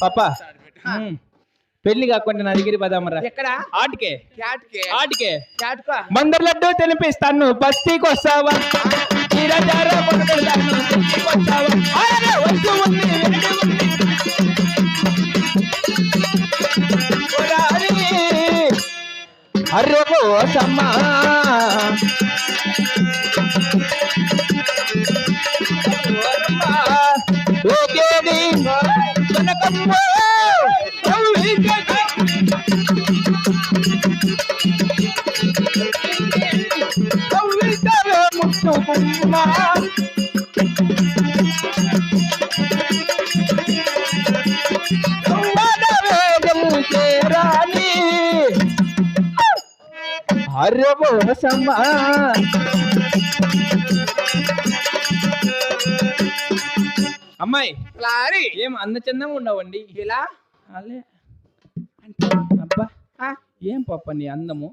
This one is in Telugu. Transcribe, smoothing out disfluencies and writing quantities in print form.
పాపా పెళ్లి కాకుండా నా దగ్గర పదామరా. ఎక్కడ? ఆటికే ఆటికే ఆటుకో. మందర లడ్డు తినిపిస్తాను, బస్తీకి వస్తావా? అర్రో సమ్మా ఓకేది కనకమ్మో ముట్టుకున్నా చేరాని అర్రో సమ్మా. అమ్మాయి ఏం అంద చందంగా ఉండవండి ఇలా అబ్బా ఏం పాప నీ అందము